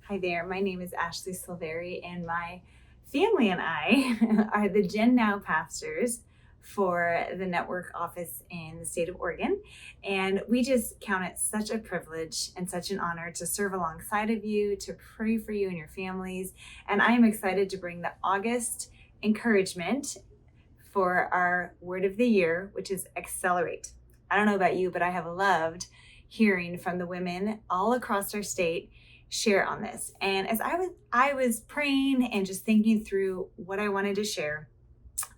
Hi there, my name is Ashley Silverii, and my family and I are the Gen Now pastors for the network office in the state of Oregon. And we just count it such a privilege and such an honor to serve alongside of you, to pray for you and your families. And I am excited to bring the August encouragement for our word of the year, which is accelerate. I don't know about you, but I have loved hearing from the women all across our state share on this. And as I was praying and just thinking through what I wanted to share,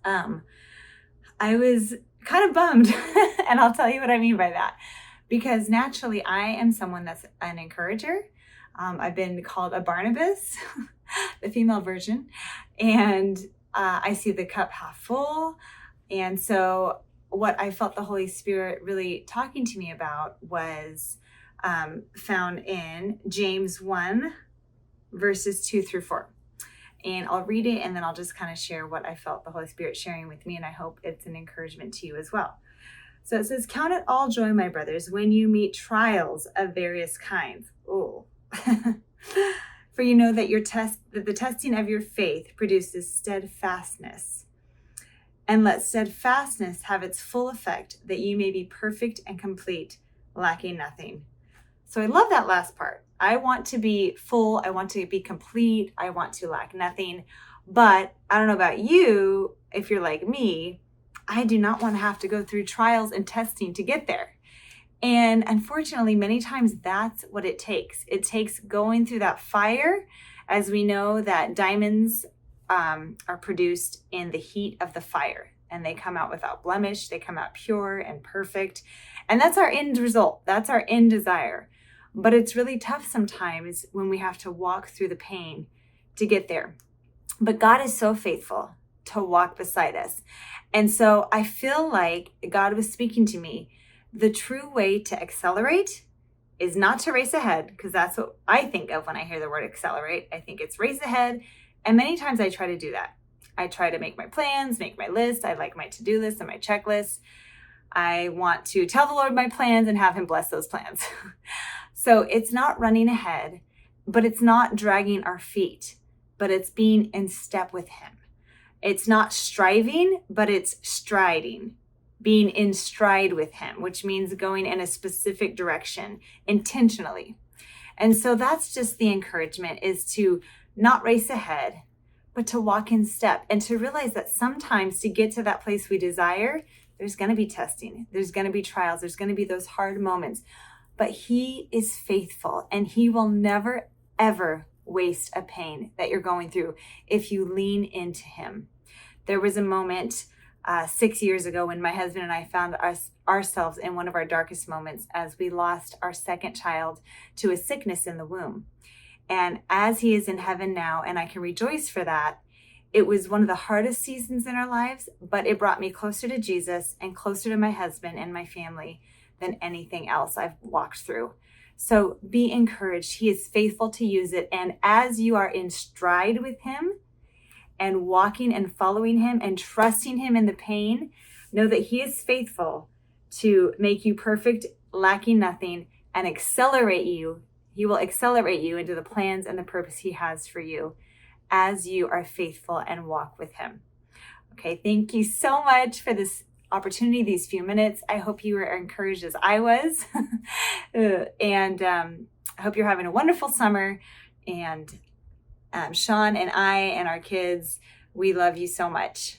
I was kind of bummed. And I'll tell you what I mean by that. Because naturally, I am someone that's an encourager. I've been called a Barnabas, the female version. And I see the cup half full. And so what I felt the Holy Spirit really talking to me about was found in James 1, verses 2 through 4. And I'll read it and then I'll just kind of share what I felt the Holy Spirit sharing with me. And I hope it's an encouragement to you as well. So it says, "Count it all joy, my brothers, when you meet trials of various kinds." Oh. "For you know that the testing of your faith produces steadfastness. And let steadfastness have its full effect, that you may be perfect and complete, lacking nothing." So I love that last part. I want to be full. I want to be complete. I want to lack nothing. But I don't know about you, if you're like me, I do not want to have to go through trials and testing to get there. And unfortunately, many times that's what it takes. It takes going through that fire, as we know that diamonds are produced in the heat of the fire, and they come out without blemish. They come out pure and perfect. And that's our end result. That's our end desire. But it's really tough sometimes when we have to walk through the pain to get there. But God is so faithful to walk beside us. And so I feel like God was speaking to me. The true way to accelerate is not to race ahead, because that's what I think of when I hear the word accelerate. I think it's race ahead. And many times I try to do that. I try to make my plans, make my list. I like my to-do list and my checklist. I want to tell the Lord my plans and have him bless those plans. So it's not running ahead, but it's not dragging our feet, but it's being in step with him. It's not striving, but it's striding, being in stride with him, which means going in a specific direction intentionally. And so that's just the encouragement, is to not race ahead, but to walk in step, and to realize that sometimes to get to that place we desire, there's going to be testing. There's going to be trials. There's going to be those hard moments. But he is faithful, and he will never, ever waste a pain that you're going through if you lean into him. There was a moment 6 years ago when my husband and I found ourselves in one of our darkest moments as we lost our second child to a sickness in the womb. And as he is in heaven now, and I can rejoice for that, it was one of the hardest seasons in our lives, but it brought me closer to Jesus and closer to my husband and my family than anything else I've walked through. So be encouraged. He is faithful to use it. And as you are in stride with him and walking and following him and trusting him in the pain, know that he is faithful to make you perfect, lacking nothing, and accelerate you. He will accelerate you into the plans and the purpose he has for you as you are faithful and walk with him. Okay, thank you so much for this opportunity, these few minutes. I hope you were encouraged as I was. And I hope you're having a wonderful summer. And Sean and I and our kids, we love you so much.